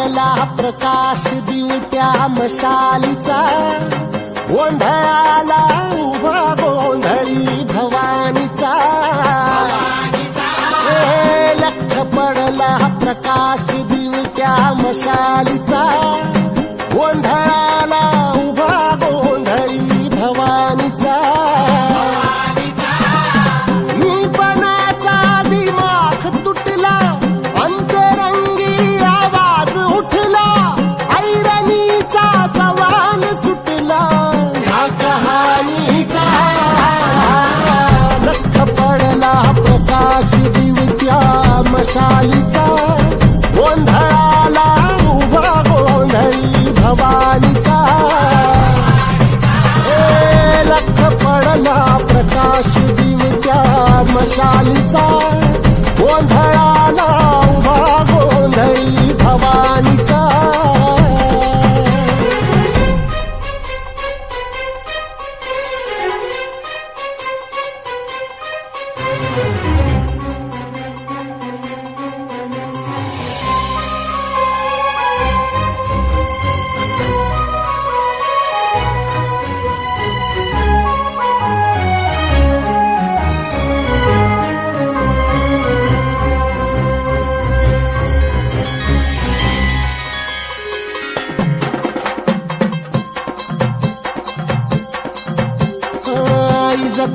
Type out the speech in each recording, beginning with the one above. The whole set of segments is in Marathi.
पडला प्रकाश दिवट्या मशालीचा, गोंधळाला उभा गोंधळी भवानीचा. लख पडला प्रकाश दिवट्या मशालीचा, गोंधळाला उभा गोंधळी भवानीचा. मशालीचा, गोंधळाला उभा गोंधळी भवानीचा. लख पडला प्रकाश दिवट्या मशालीचा, गोंधळाला उभा गोंधळी भवानीचा.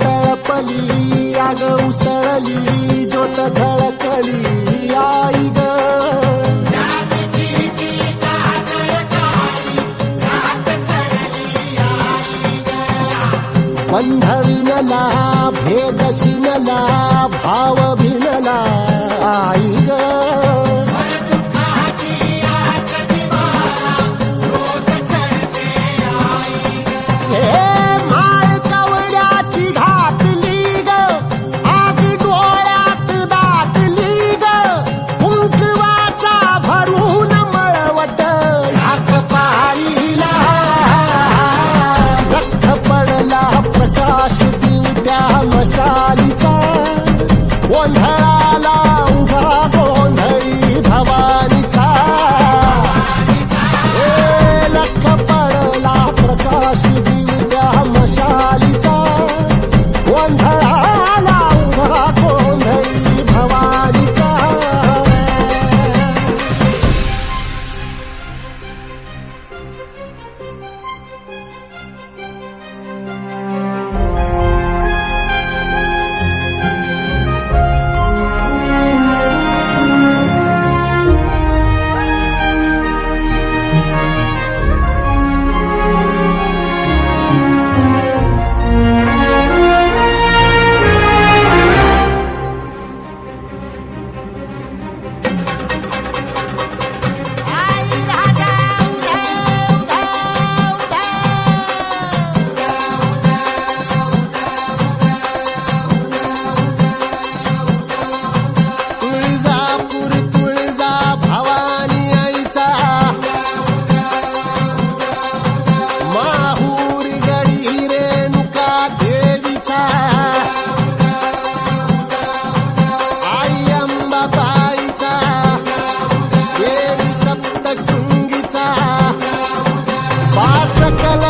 तळपली आग उसळली ज्योत झळकली आई ग. बंध विणला भेद शिनला भाव भिनला आई ग. मशालीचा, गोंधळाला उभा गोंधळी भवानीचा. लख पडला प्रकाश दिवट्या मशालीचा, गोंधळाला उभा गोंधळी भवानीचा. सकल